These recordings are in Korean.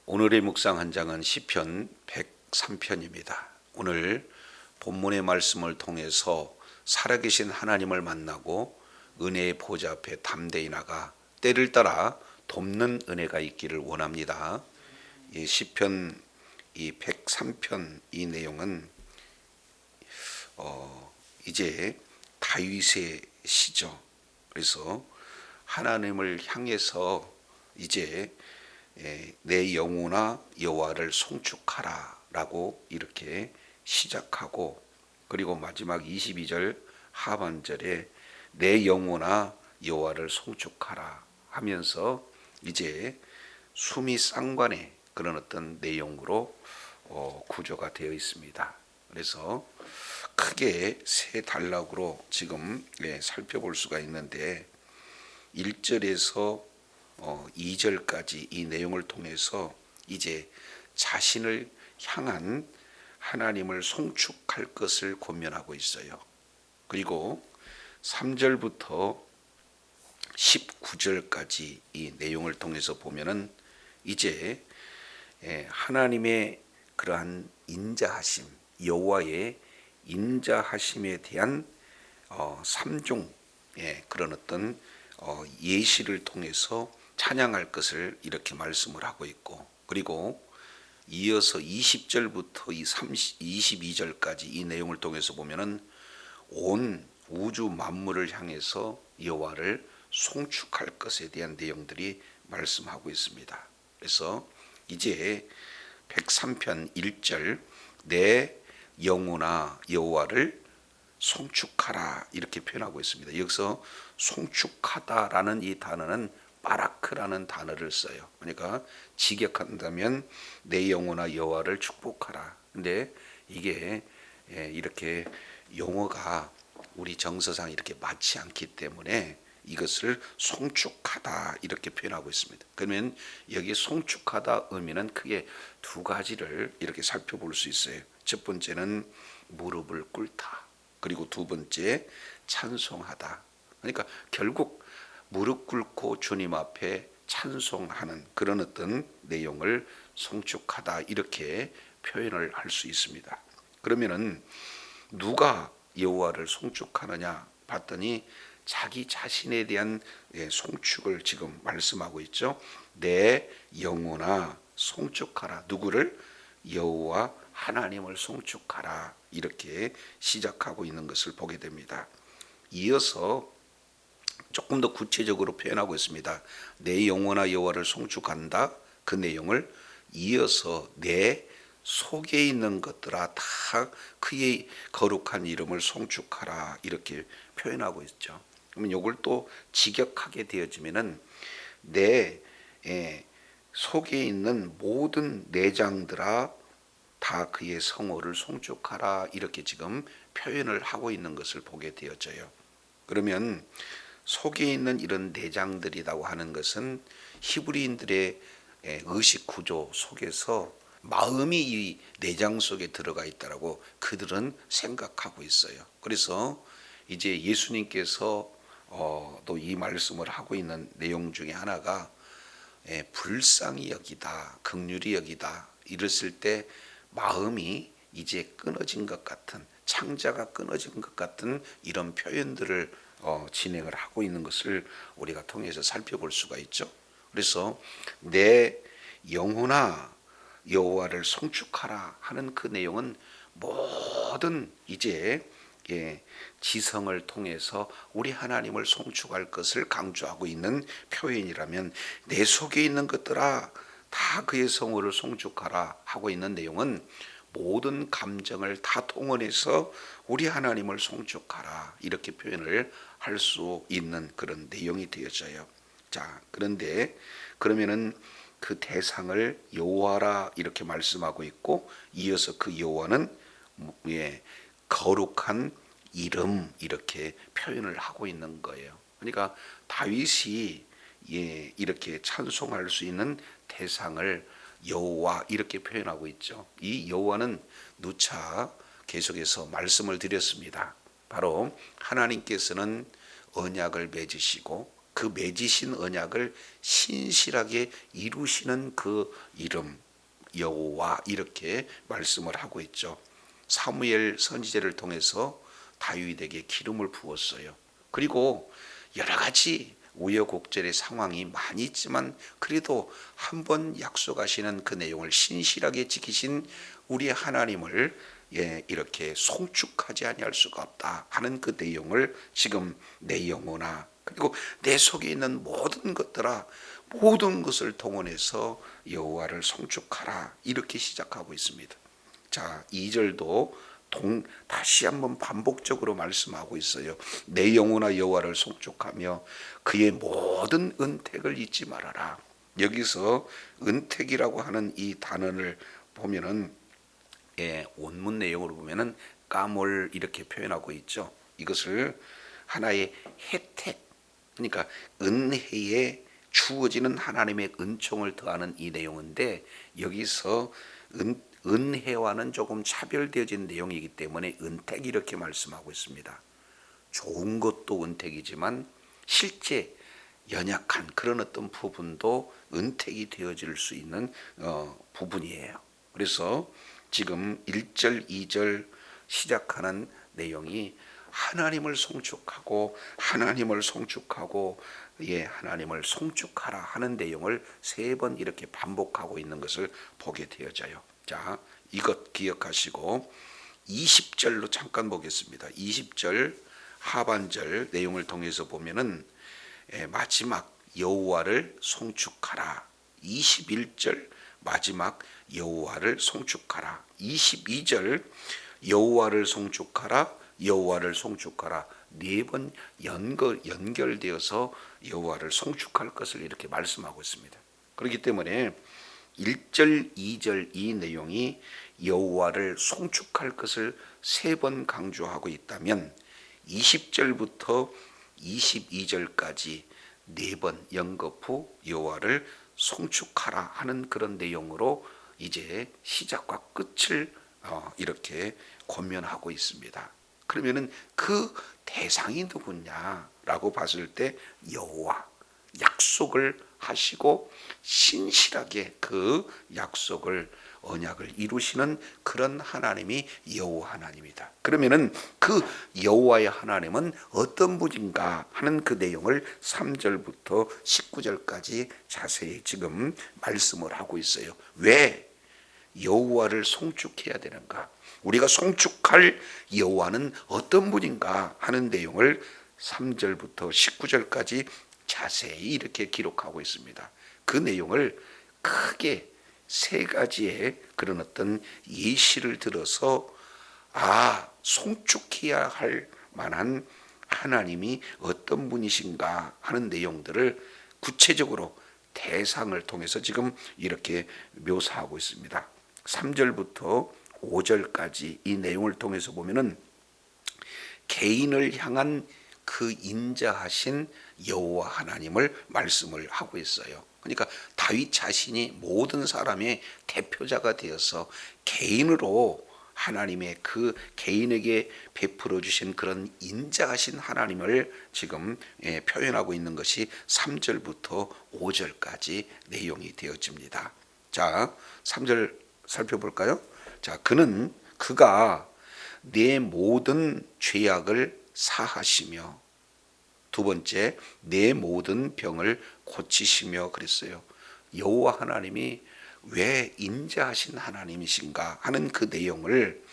오늘의 묵상 한 장은 시편 103편입니다. 오늘 본문의 말씀을 통해서 살아계신 하나님을 만나고 은혜의 보좌 앞에 담대히 나가 때를 따라 돕는 은혜가 있기를 원합니다. 이 시편 이 103편 이 내용은 이제 다윗의 시죠. 그래서 하나님을 향해서 이제 내 영혼아 여호와를 송축하라라고 이렇게 시작하고, 그리고 마지막 22절 하반절에 내 영혼아 여호와를 송축하라 하면서 이제 숨이 쌍관의 그런 어떤 내용으로 구조가 되어 있습니다. 그래서 크게 세 단락으로 지금 살펴볼 수가 있는데, 1절에서 2절까지 이 내용을 통해서 이제 자신을 향한 하나님을 송축할 것을 권면하고 있어요. 그리고 3절부터 19절까지 이 내용을 통해서 보면은 이제 하나님의 그러한 인자하심, 여호와의 인자하심에 대한 3종 그런 어떤 예시를 통해서 찬양할 것을 이렇게 말씀을 하고 있고, 그리고 이어서 20절부터 22절까지 이 내용을 통해서 보면은 온 우주 만물을 향해서 여호와를 송축할 것에 대한 내용들이 말씀하고 있습니다. 그래서 이제 103편 1절 내 영혼아 여호와를 송축하라 이렇게 표현하고 있습니다. 여기서 송축하다라는 이 단어는 바라크라는 단어를 써요. 그러니까 직역한다면 내 영혼아 여호와를 축복하라. 근데 이게 이렇게 용어가 우리 정서상 이렇게 맞지 않기 때문에 이것을 송축하다 이렇게 표현하고 있습니다. 그러면 여기 송축하다 의미는 크게 두 가지를 이렇게 살펴볼 수 있어요. 첫 번째는 무릎을 꿇다. 그리고 두 번째 찬송하다. 그러니까 결국 무릎 꿇고 주님 앞에 찬송하는 그런 어떤 내용을 송축하다 이렇게 표현을 할 수 있습니다. 그러면은 누가 여호와를 송축하느냐 봤더니 자기 자신에 대한 송축을 지금 말씀하고 있죠. 내 영혼아 송축하라. 누구를? 여호와 하나님을 송축하라. 이렇게 시작하고 있는 것을 보게 됩니다. 이어서 조금 더 구체적으로 표현하고 있습니다. 내 영혼아 여호와를 송축한다. 그 내용을 이어서 내 속에 있는 것들아 다 그의 거룩한 이름을 송축하라 이렇게 표현하고 있죠. 그러면 이걸 또 직역하게 되어지면은 내 속에 있는 모든 내장들아 다 그의 성호를 송축하라 이렇게 지금 표현을 하고 있는 것을 보게 되어져요. 그러면 속에 있는 이런 내장들이라고 하는 것은 히브리인들의 의식 구조 속에서 마음이 이 내장 속에 들어가 있다라고 그들은 생각하고 있어요. 그래서 이제 예수님께서 또 이 말씀을 하고 있는 내용 중에 하나가 불쌍히 여기다, 긍휼히 여기다 이랬을 때 마음이 이제 끊어진 것 같은, 창자가 끊어진 것 같은 이런 표현들을 진행을 하고 있는 것을 우리가 통해서 살펴볼 수가 있죠. 그래서 내 영혼아 여호와를 송축하라 하는 그 내용은 모든 이제 지성을 통해서 우리 하나님을 송축할 것을 강조하고 있는 표현이라면, 내 속에 있는 것들아 다 그의 성호를 송축하라 하고 있는 내용은 모든 감정을 다 동원해서 우리 하나님을 송축하라 이렇게 표현을 할 수 있는 그런 내용이 되어져요. 자, 그런데 그러면은 그 대상을 여호와라 이렇게 말씀하고 있고, 이어서 그 여호와는 거룩한 이름 이렇게 표현을 하고 있는 거예요. 그러니까 다윗이 이렇게 찬송할 수 있는 대상을 여호와 이렇게 표현하고 있죠. 이 여호와는 누차 계속해서 말씀을 드렸습니다. 바로 하나님께서는 언약을 맺으시고 그 맺으신 언약을 신실하게 이루시는 그 이름 여호와 이렇게 말씀을 하고 있죠. 사무엘 선지자를 통해서 다윗에게 기름을 부었어요. 그리고 여러 가지 우여곡절의 상황이 많이 있지만 그래도 한번 약속하시는 그 내용을 신실하게 지키신 우리 하나님을 이렇게 송축하지 아니할 수가 없다 하는 그 내용을 지금 내 영혼아 그리고 내 속에 있는 모든 것들아 모든 것을 동원해서 여호와를 송축하라 이렇게 시작하고 있습니다. 자, 2절도 다시 한번 반복적으로 말씀하고 있어요. 내 영혼아 여호와를 송축하며 그의 모든 은택을 잊지 말아라. 여기서 은택이라고 하는 이 단어를 보면은 원문 내용으로 보면은 까몰 이렇게 표현하고 있죠. 이것을 하나의 혜택, 그러니까 은혜에 주어지는 하나님의 은총을 더하는 이 내용인데 여기서 은혜와는 조금 차별되어진 내용이기 때문에 은택 이렇게 말씀하고 있습니다. 좋은 것도 은택이지만 실제 연약한 그런 어떤 부분도 은택이 되어질 수 있는 부분이에요. 그래서 지금 1절, 2절 시작하는 내용이 하나님을 송축하고 하나님을 송축하고 하나님을 송축하라 하는 내용을 3번 이렇게 반복하고 있는 것을 보게 되어져요. 자, 이것 기억하시고 20절로 잠깐 보겠습니다. 20절 하반절 내용을 통해서 보면은 마지막 여호와를 송축하라. 21절 마지막 여호와를 송축하라. 22절 여호와를 송축하라. 여호와를 송축하라. 4번 연결되어서 여호와를 송축할 것을 이렇게 말씀하고 있습니다. 그렇기 때문에 1절, 2절 이 내용이 여호와를 송축할 것을 3번 강조하고 있다면 20절부터 22절까지 4번 연급 후 여호와를 송축하라 하는 그런 내용으로 이제 시작과 끝을 이렇게 권면하고 있습니다. 그러면은 그 대상이 누구냐라고 봤을 때 여호와 약속을 하시고 신실하게 그 약속을 언약을 이루시는 그런 하나님이 여호와 하나님이다. 그러면은 그 여호와의 하나님은 어떤 분인가 하는 그 내용을 3절부터 19절까지 자세히 지금 말씀을 하고 있어요. 왜 여호와를 송축해야 되는가? 우리가 송축할 여호와는 어떤 분인가 하는 내용을 3절부터 19절까지 자세히 이렇게 기록하고 있습니다. 그 내용을 크게 3가지의 그런 어떤 예시를 들어서 송축해야 할 만한 하나님이 어떤 분이신가 하는 내용들을 구체적으로 대상을 통해서 지금 이렇게 묘사하고 있습니다. 3절부터 5절까지 이 내용을 통해서 보면은 개인을 향한 그 인자하신 여호와 하나님을 말씀을 하고 있어요. 그러니까 다윗 자신이 모든 사람의 대표자가 되어서 개인으로 하나님의 그 개인에게 베풀어 주신 그런 인자하신 하나님을 지금 표현하고 있는 것이 3절부터 5절까지 내용이 되어집니다. 자, 3절 살펴볼까요? 자, 그가 내 모든 죄악을 사하시며, 두 번째 내 모든 병을 고치시며 그랬어요. 여호와 하나님이 왜 인자하신 하나님이신가 하는 그 내용을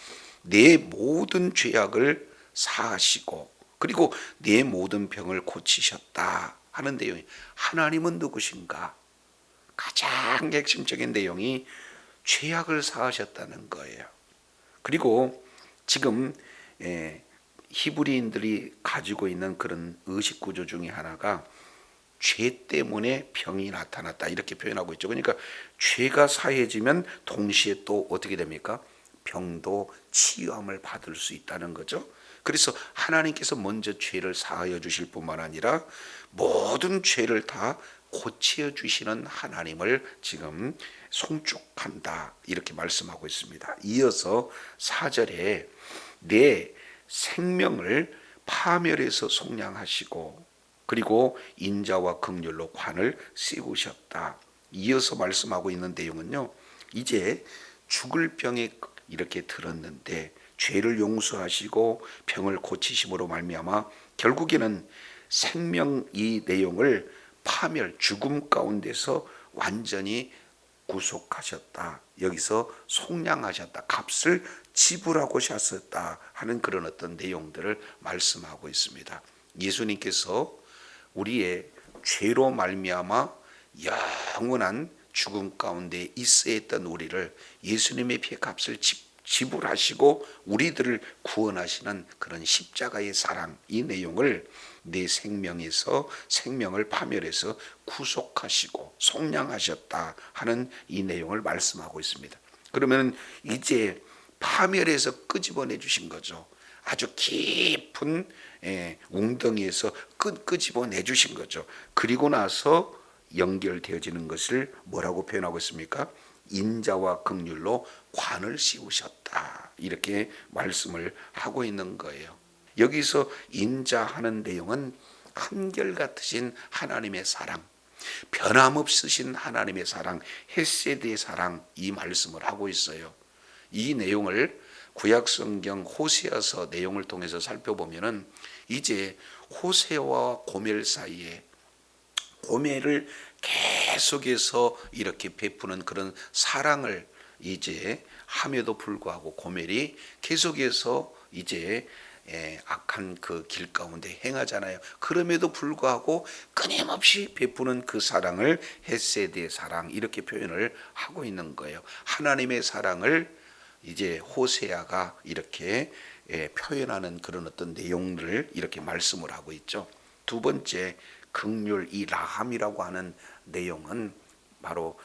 내 모든 죄악을 사하시고 그리고 내 모든 병을 고치셨다 하는 내용이 하나님은 누구신가? 가장 핵심적인 내용이 죄악을 사하셨다는 거예요. 그리고 지금 히브리인들이 가지고 있는 그런 의식 구조 중에 하나가 죄 때문에 병이 나타났다 이렇게 표현하고 있죠. 그러니까 죄가 사해지면 동시에 또 어떻게 됩니까? 병도 치유함을 받을 수 있다는 거죠. 그래서 하나님께서 먼저 죄를 사하여 주실 뿐만 아니라 모든 죄를 다 고쳐 주시는 하나님을 지금 송축한다 이렇게 말씀하고 있습니다. 이어서 4절에 내 생명을 파멸해서 속량하시고 그리고 인자와 긍휼로 관을 씌우셨다. 이어서 말씀하고 있는 내용은요, 이제 죽을 병에 이렇게 들었는데 죄를 용서하시고 병을 고치심으로 말미암아 결국에는 생명, 이 내용을 파멸, 죽음 가운데서 완전히 구속하셨다. 여기서 속량하셨다. 값을 지불하고 셨다 하는 그런 어떤 내용들을 말씀하고 있습니다. 예수님께서 우리의 죄로 말미암아 영원한 죽음 가운데 있어야 했던 우리를 예수님의 피의 값을 지불하시고 우리들을 구원하시는 그런 십자가의 사랑, 이 내용을 내 생명에서 생명을 파멸해서 구속하시고 속량하셨다 하는 이 내용을 말씀하고 있습니다. 그러면 이제 파멸해서 끄집어내 주신 거죠. 아주 깊은 웅덩이에서 끄집어내 주신 거죠. 그리고 나서 연결되어지는 것을 뭐라고 표현하고 있습니까? 인자와 긍휼로 관을 씌우셨다. 이렇게 말씀을 하고 있는 거예요. 여기서 인자하는 내용은 한결같으신 하나님의 사랑, 변함없으신 하나님의 사랑, 헤세드의 사랑, 이 말씀을 하고 있어요. 이 내용을 구약성경 호세아서 내용을 통해서 살펴보면은 이제 호세와 고멜 사이에 고멜을 계속해서 이렇게 베푸는 그런 사랑을 이제 함에도 불구하고 고멜이 계속해서 이제 악한 그 길 가운데 행하잖아요. 그럼에도 불구하고 끊임없이 베푸는 그 사랑을 헤세드의 사랑, 이렇게 표현을 하고 있는 거예요. 하나님의 사랑을 이제 호세아가 이렇게 표현하는 그런 어떤 내용들을 이렇게 말씀을 하고 있죠. 두 번째, 긍휼, 이 라함이라고 하는 내용은 바로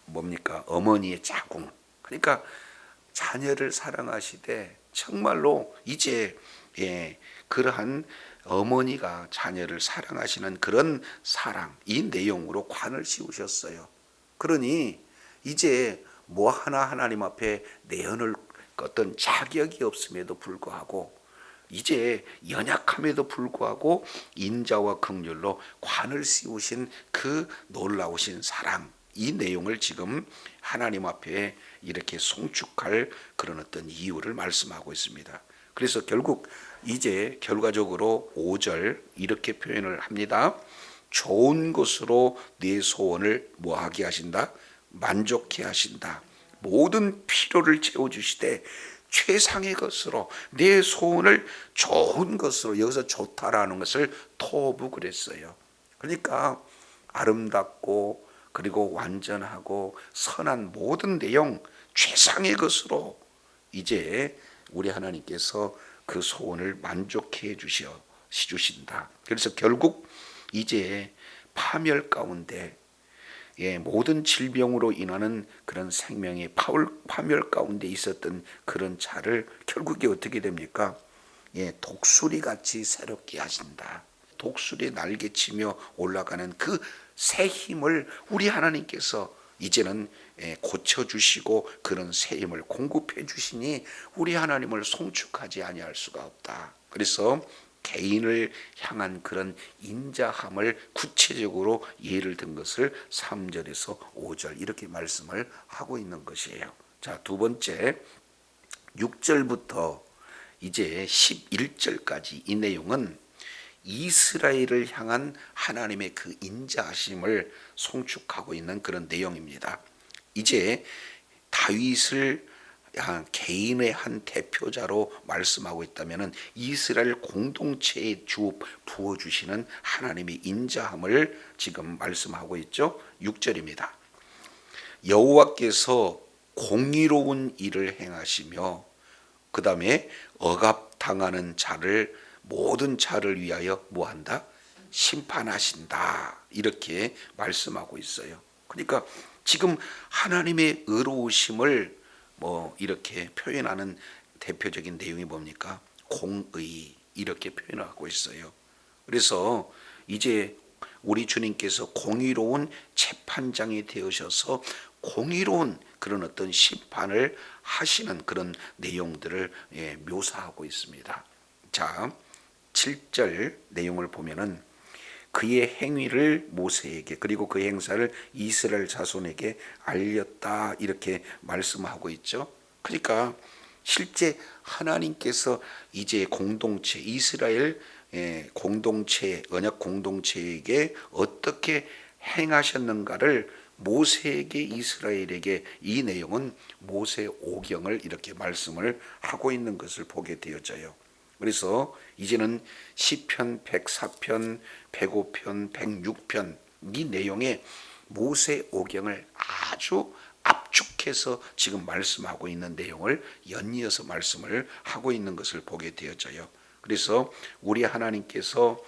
뭡니까? 어머니의 자궁. 그러니까 자녀를 사랑하시되 정말로 이제 그러한 어머니가 자녀를 사랑하시는 그런 사랑, 이 내용으로 관을 씌우셨어요. 그러니 이제 뭐 하나 하나님 앞에 내어놓을 어떤 자격이 없음에도 불구하고 이제 연약함에도 불구하고 인자와 긍휼로 관을 씌우신 그 놀라우신 사랑, 이 내용을 지금 하나님 앞에 이렇게 송축할 그런 어떤 이유를 말씀하고 있습니다. 그래서 결국 이제 결과적으로 5절 이렇게 표현을 합니다. 좋은 것으로 네 소원을 뭐하게 하신다? 만족해 하신다. 모든 필요를 채워주시되 최상의 것으로 내 소원을 좋은 것으로, 여기서 좋다라는 것을 토부 그랬어요. 그러니까 아름답고 그리고 완전하고 선한 모든 내용 최상의 것으로 이제 우리 하나님께서 그 소원을 만족해 주신다. 그래서 결국 이제 파멸 가운데 모든 질병으로 인하는 그런 생명의 파멸 가운데 있었던 그런 자를 결국에 어떻게 됩니까? 독수리 같이 새롭게 하신다. 독수리 날개치며 올라가는 그 새 힘을 우리 하나님께서 이제는 고쳐주시고 그런 새 힘을 공급해 주시니 우리 하나님을 송축하지 아니할 수가 없다. 그래서 개인을 향한 그런 인자함을 구체적으로 예를 든 것을 3절에서 5절 이렇게 말씀을 하고 있는 것이에요. 자, 두 번째 6절부터 이제 11절까지 이 내용은 이스라엘을 향한 하나님의 그 인자하심을 송축하고 있는 그런 내용입니다. 이제 다윗을 개인의 한 대표자로 말씀하고 있다면 이스라엘 공동체에 부어주시는 하나님의 인자함을 지금 말씀하고 있죠. 6절입니다. 여호와께서 공의로운 일을 행하시며 그 다음에 억압당하는 자를, 모든 자를 위하여 뭐한다? 심판하신다. 이렇게 말씀하고 있어요. 그러니까 지금 하나님의 의로우심을 이렇게 표현하는 대표적인 내용이 뭡니까? 공의, 이렇게 표현하고 있어요. 그래서 이제 우리 주님께서 공의로운 재판장이 되어셔서 공의로운 그런 어떤 심판을 하시는 그런 내용들을 묘사하고 있습니다. 자, 7절 내용을 보면은 그의 행위를 모세에게 그리고 그 행사를 이스라엘 자손에게 알렸다 이렇게 말씀하고 있죠. 그러니까 실제 하나님께서 이제 공동체 이스라엘 공동체 언약 공동체에게 어떻게 행하셨는가를 모세에게 이스라엘에게 이 내용은 모세 오경을 이렇게 말씀을 하고 있는 것을 보게 되어져요. 그래서 이제는 시편 104편, 105편, 106편 이 내용에 모세 오경을 아주 압축해서 지금 말씀하고 있는 내용을 연이어서 말씀을 하고 있는 것을 보게 되어져요. 그래서 우리 하나님께서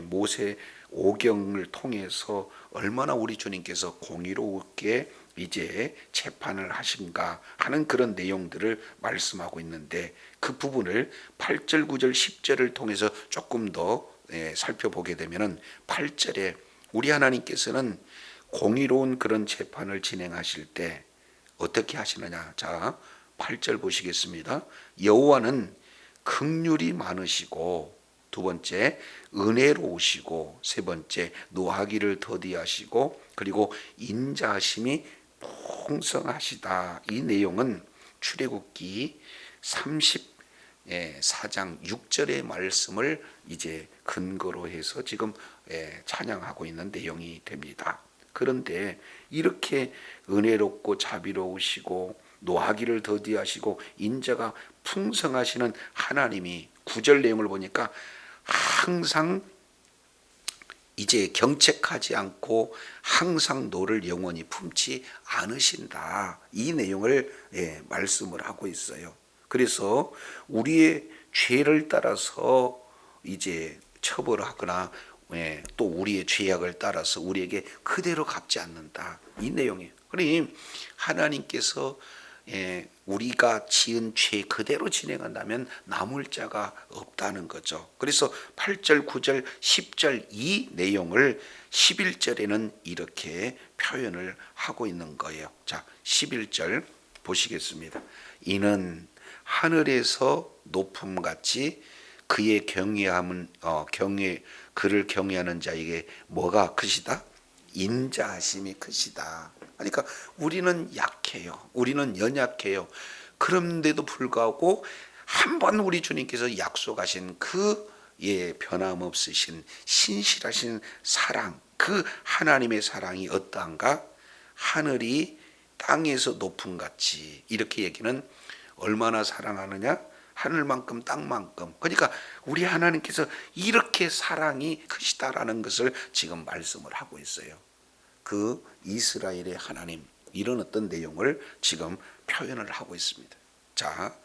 모세 오경을 통해서 얼마나 우리 주님께서 공의롭게 이제 재판을 하신가 하는 그런 내용들을 말씀하고 있는데 그 부분을 8절, 9절, 10절을 통해서 조금 더 살펴보게 되면은 8절에 우리 하나님께서는 공의로운 그런 재판을 진행하실 때 어떻게 하시느냐. 자, 8절 보시겠습니다. 여호와는 긍휼이 많으시고 두 번째 은혜로우시고 세 번째 노하기를 더디하시고 그리고 인자하심이 풍성하시다. 이 내용은 출애굽기 34장 6절의 말씀을 이제 근거로 해서 지금 찬양하고 있는 내용이 됩니다. 그런데 이렇게 은혜롭고 자비로우시고 노하기를 더디하시고 인자가 풍성하시는 하나님이 9절 내용을 보니까 항상 이제 경책하지 않고 항상 노를 영원히 품지 않으신다. 이 내용을 말씀을 하고 있어요. 그래서 우리의 죄를 따라서 이제 처벌하거나 또 우리의 죄악을 따라서 우리에게 그대로 갚지 않는다. 이 내용이에요. 그러니 하나님께서 우리가 지은 죄 그대로 진행한다면 남을 자가 없다는 거죠. 그래서 8절, 9절, 10절 이 내용을 11절에는 이렇게 표현을 하고 있는 거예요. 자, 11절 보시겠습니다. 이는 하늘에서 높음같이 그의 경외함은 그를 경외하는 자에게 뭐가 크시다? 인자하심이 크시다. 그러니까 우리는 약해요. 우리는 연약해요. 그런데도 불구하고 한 번 우리 주님께서 약속하신 그 변함없으신 신실하신 사랑, 그 하나님의 사랑이 어떠한가? 하늘이 땅에서 높음같이 이렇게 얘기는 얼마나 사랑하느냐? 하늘만큼 땅만큼. 그러니까 우리 하나님께서 이렇게 사랑이 크시다라는 것을 지금 말씀을 하고 있어요. 그 이스라엘의 하나님 이런 어떤 내용을 지금 표현을 하고 있습니다. 자,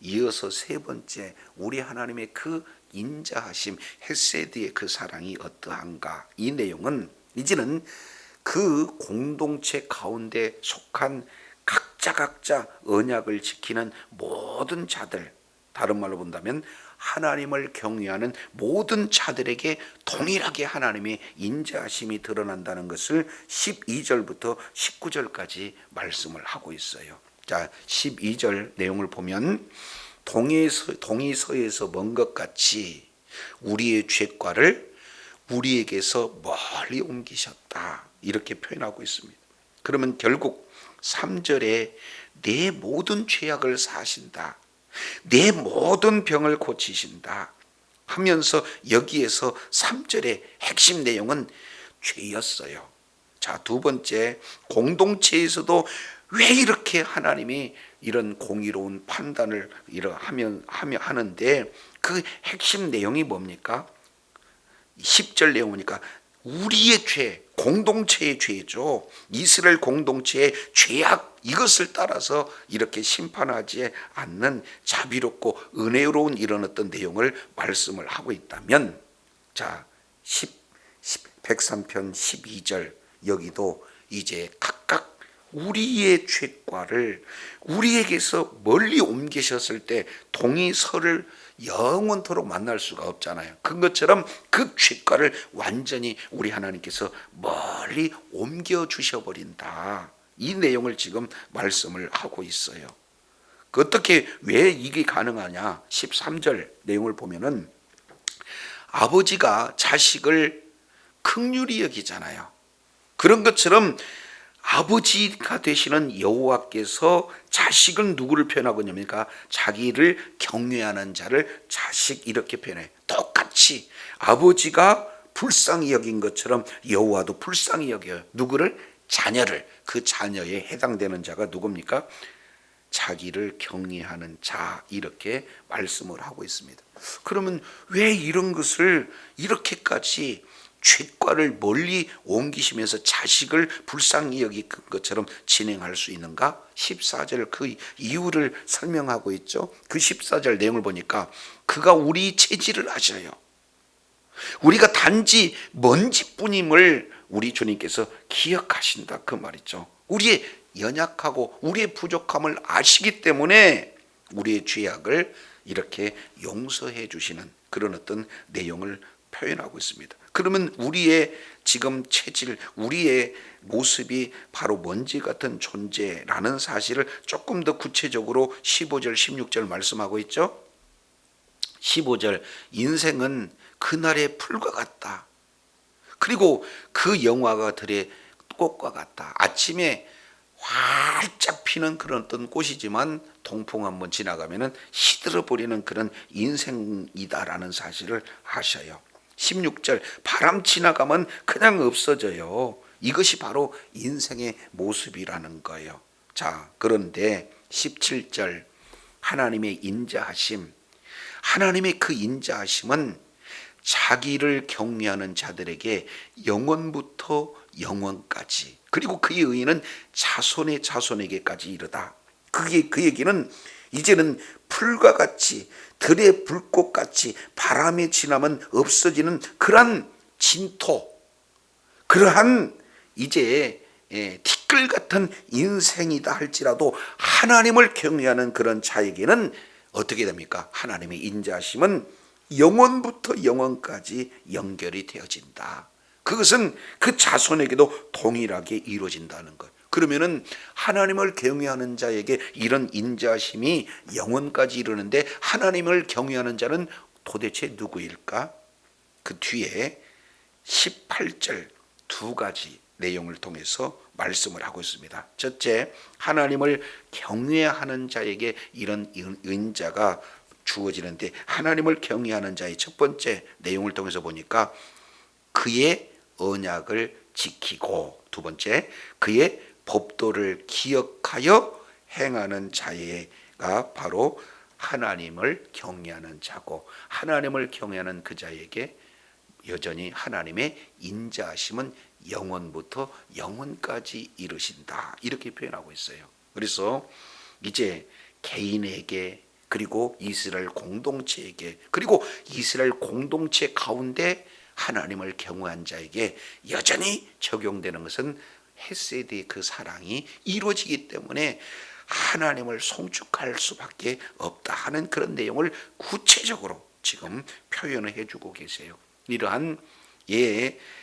이어서 세 번째 우리 하나님의 그 인자하심 헤세드의 그 사랑이 어떠한가. 이 내용은 이제는 그 공동체 가운데 속한 각자 언약을 지키는 모든 자들, 다른 말로 본다면 하나님을 경외하는 모든 자들에게 동일하게 하나님의 인자하심이 드러난다는 것을 12절부터 19절까지 말씀을 하고 있어요. 자, 12절 내용을 보면 동이서에서 먼 것 같이 우리의 죄과를 우리에게서 멀리 옮기셨다. 이렇게 표현하고 있습니다. 그러면 결국 3절에 내 모든 죄악을 사하신다. 내 모든 병을 고치신다 하면서 여기에서 3절의 핵심 내용은 죄였어요. 자, 두 번째 공동체에서도 왜 이렇게 하나님이 이런 공의로운 판단을 하는데 그 핵심 내용이 뭡니까? 10절 내용이니까 우리의 죄, 공동체의 죄죠. 이스라엘 공동체의 죄악 이것을 따라서 이렇게 심판하지 않는 자비롭고 은혜로운 이런 어떤 내용을 말씀을 하고 있다면, 자, 103편 12절 여기도 이제 각각 우리의 죄과를 우리에게서 멀리 옮기셨을 때 동의서를 영원토록 만날 수가 없잖아요. 그것처럼 그 죄과를 완전히 우리 하나님께서 멀리 옮겨 주셔버린다. 이 내용을 지금 말씀을 하고 있어요. 어떻게 왜 이게 가능하냐? 13절 내용을 보면은 아버지가 자식을 긍휼히 여기잖아요. 그런 것처럼 아버지가 되시는 여호와께서 자식은 누구를 표현하고 있냐니까 자기를 경외하는 자를 자식 이렇게 표현해. 똑같이 아버지가 불쌍히 여긴 것처럼 여호와도 불쌍히 여겨요. 누구를? 자녀를. 그 자녀에 해당되는 자가 누굽니까? 자기를 경외하는 자 이렇게 말씀을 하고 있습니다. 그러면 왜 이런 것을 이렇게까지 죄과를 멀리 옮기시면서 자식을 불쌍히 여긴 것처럼 진행할 수 있는가? 14절 그 이유를 설명하고 있죠. 그 14절 내용을 보니까 그가 우리 체질을 아셔요. 우리가 단지 먼지뿐임을 우리 주님께서 기억하신다 그 말이죠. 우리의 연약하고 우리의 부족함을 아시기 때문에 우리의 죄악을 이렇게 용서해 주시는 그런 어떤 내용을 표현하고 있습니다. 그러면 우리의 지금 체질, 우리의 모습이 바로 먼지 같은 존재라는 사실을 조금 더 구체적으로 15절, 16절 말씀하고 있죠. 15절 인생은 그날의 풀과 같다. 그리고 그 영화가 들의 꽃과 같다. 아침에 활짝 피는 그런 어떤 꽃이지만 동풍 한번 지나가면은 시들어 버리는 그런 인생이다라는 사실을 아셔요. 16절 바람 지나가면 그냥 없어져요. 이것이 바로 인생의 모습이라는 거예요. 자, 그런데 17절 하나님의 인자하심, 하나님의 그 인자하심은 자기를 경외하는 자들에게 영원부터 영원까지, 그리고 그의 의는 자손의 자손에게까지 이르다. 그게 그 얘기는 이제는 풀과 같이 들의 불꽃같이 바람에 지나면 없어지는 그러한 진토, 그러한 이제 티끌 같은 인생이다 할지라도 하나님을 경외하는 그런 자에게는 어떻게 됩니까? 하나님의 인자하심은 영원부터 영원까지 연결이 되어진다. 그것은 그 자손에게도 동일하게 이루어진다는 것. 그러면은 하나님을 경외하는 자에게 이런 인자심이 영원까지 이르는데 하나님을 경외하는 자는 도대체 누구일까? 그 뒤에 18절 두 가지 내용을 통해서 말씀을 하고 있습니다. 첫째, 하나님을 경외하는 자에게 이런 인자가 주어지는데 하나님을 경외하는 자의 첫 번째 내용을 통해서 보니까 그의 언약을 지키고, 두 번째 그의 법도를 기억하여 행하는 자가 바로 하나님을 경외하는 자고, 하나님을 경외하는 그 자에게 여전히 하나님의 인자하심은 영원부터 영원까지 이르신다 이렇게 표현하고 있어요. 그래서 이제 개인에게 그리고 이스라엘 공동체에게 그리고 이스라엘 공동체 가운데 하나님을 경외한 자에게 여전히 적용되는 것은 헤세드의 그 사랑이 이루어지기 때문에 하나님을 송축할 수밖에 없다 하는 그런 내용을 구체적으로 지금 표현을 해주고 계세요. 이러한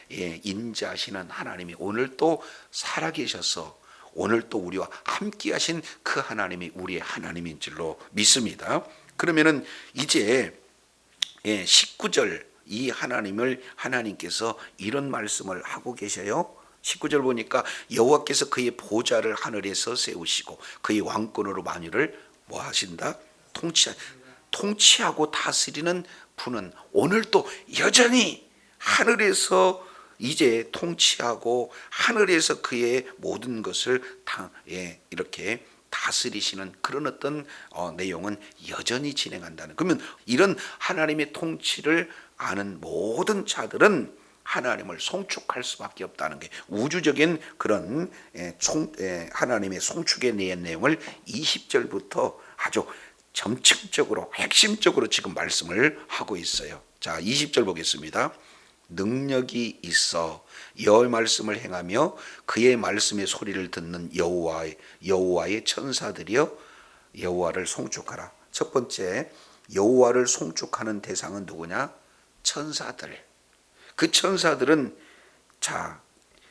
인자하시는 하나님이 오늘 또 살아계셔서 오늘 또 우리와 함께 하신 그 하나님이 우리의 하나님인 줄로 믿습니다. 그러면은 이제 19절 이 하나님께서 이런 말씀을 하고 계셔요. 19절 보니까 여호와께서 그의 보좌를 하늘에서 세우시고 그의 왕권으로 만유를 뭐 하신다? 통치하고 다스리는 분은 오늘 또 여전히 하늘에서 이제 통치하고 하늘에서 그의 모든 것을 이렇게 다스리시는 그런 어떤 내용은 여전히 진행한다는. 그러면 이런 하나님의 통치를 아는 모든 자들은 하나님을 송축할 수밖에 없다는 게 우주적인 그런 하나님의 송축의 내용을 20절부터 아주 점층적으로 핵심적으로 지금 말씀을 하고 있어요. 자, 20절 보겠습니다. 능력이 있어 여호와의 말씀을 행하며 그의 말씀의 소리를 듣는 여호와의 천사들이여 여호와를 송축하라. 첫 번째, 여호와를 송축하는 대상은 누구냐? 천사들. 그 천사들은 자,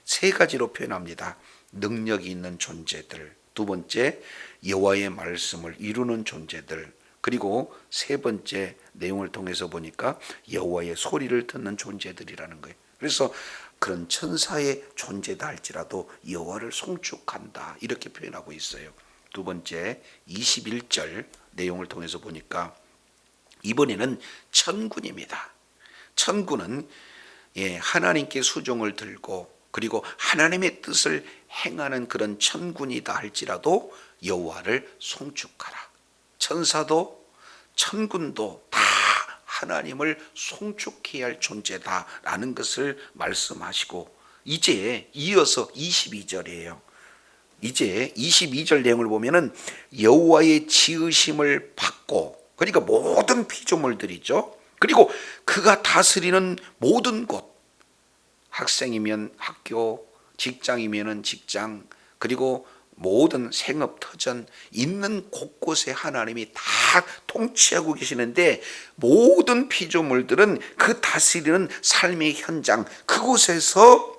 세 가지로 표현합니다. 능력이 있는 존재들, 두 번째 여호와의 말씀을 이루는 존재들, 그리고 세 번째 내용을 통해서 보니까 여호와의 소리를 듣는 존재들이라는 거예요. 그래서 그런 천사의 존재다 할지라도 여호와를 송축한다 이렇게 표현하고 있어요. 두 번째 21절 내용을 통해서 보니까 이번에는 천군입니다. 천군은 하나님께 수종을 들고 그리고 하나님의 뜻을 행하는 그런 천군이다 할지라도 여호와를 송축하라. 천사도 천군도 다 하나님을 송축해야 할 존재다라는 것을 말씀하시고, 이제 이어서 22절이에요. 이제 22절 내용을 보면은 여호와의 지으심을 받고, 그러니까 모든 피조물들이죠. 그리고 그가 다스리는 모든 곳, 학생이면 학교, 직장이면 직장, 그리고 모든 생업터전 있는 곳곳에 하나님이 다 통치하고 계시는데, 모든 피조물들은 그 다스리는 삶의 현장 그곳에서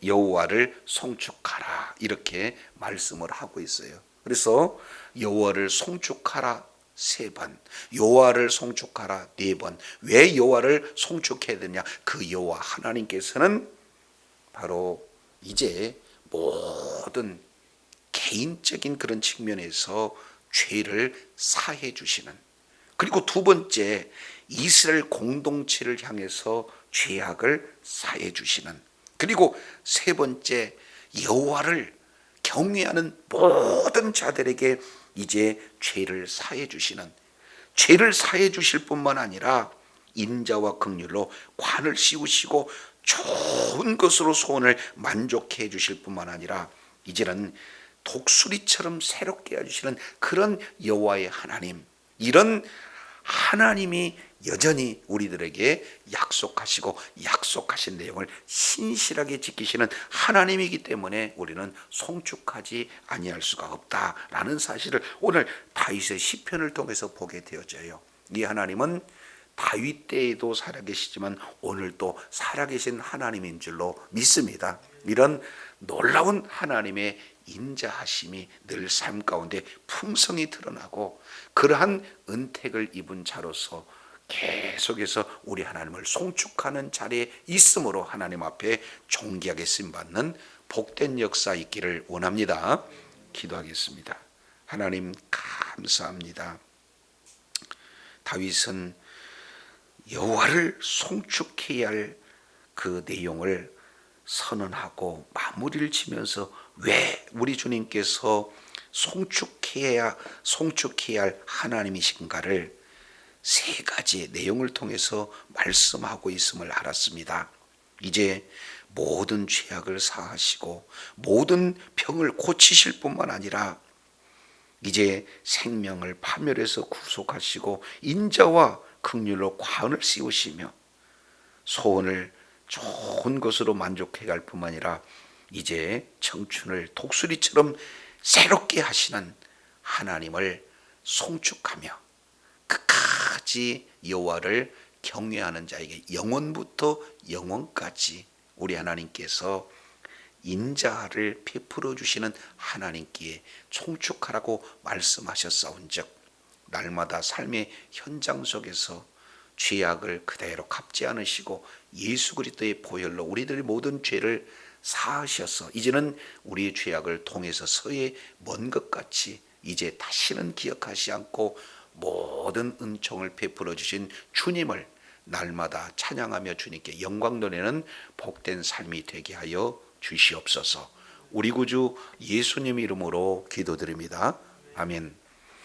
여호와를 송축하라 이렇게 말씀을 하고 있어요. 그래서 여호와를 송축하라 3번, 여호와를 송축하라 4번. 왜 여호와를 송축해야 되냐? 그 여호와 하나님께서는 바로 이제 모든 개인적인 그런 측면에서 죄를 사해 주시는, 그리고 두 번째 이스라엘 공동체를 향해서 죄악을 사해 주시는, 그리고 세 번째 여호와를 경외하는 모든 자들에게 이제 죄를 사해 주시는, 죄를 사해 주실 뿐만 아니라 인자와 긍휼로 관을 씌우시고 좋은 것으로 소원을 만족해 주실 뿐만 아니라 이제는 독수리처럼 새롭게 해주시는 그런 여호와의 하나님, 이런 하나님이 여전히 우리들에게 약속하시고 약속하신 내용을 신실하게 지키시는 하나님이기 때문에 우리는 송축하지 아니할 수가 없다라는 사실을 오늘 다윗의 시편을 통해서 보게 되어져요. 이 하나님은 다윗 때에도 살아계시지만 오늘도 살아계신 하나님인 줄로 믿습니다. 이런 놀라운 하나님의 인자하심이 늘 삶 가운데 풍성히 드러나고, 그러한 은택을 입은 자로서 계속해서 우리 하나님을 송축하는 자리에 있으므로 하나님 앞에 존귀하게 쓰임받는 복된 역사 있기를 원합니다. 기도하겠습니다. 하나님 감사합니다. 다윗은 여호와를 송축해야 할 그 내용을 선언하고 마무리를 치면서 왜 우리 주님께서 송축해야 할 하나님이신가를 3가지의 내용을 통해서 말씀하고 있음을 알았습니다. 이제 모든 죄악을 사하시고 모든 병을 고치실 뿐만 아니라 이제 생명을 파멸해서 구속하시고 인자와 긍휼로 관을 씌우시며 소원을 좋은 것으로 만족해 갈 뿐만 아니라 이제 청춘을 독수리처럼 새롭게 하시는 하나님을 송축하며 끝까지 여호와를 경외하는 자에게 영원부터 영원까지 우리 하나님께서 인자를 베풀어 주시는 하나님께 송축하라고 말씀하셨사온즉, 날마다 삶의 현장 속에서 죄악을 그대로 갚지 않으시고 예수 그리스도의 보혈로 우리들의 모든 죄를 사하셔서 이제는 우리의 죄악을 통해서 서에 먼 것 같이 이제 다시는 기억하지 않고 모든 은총을 베풀어 주신 주님을 날마다 찬양하며 주님께 영광 돌리는 복된 삶이 되게 하여 주시옵소서. 우리 구주 예수님 이름으로 기도드립니다. 아멘.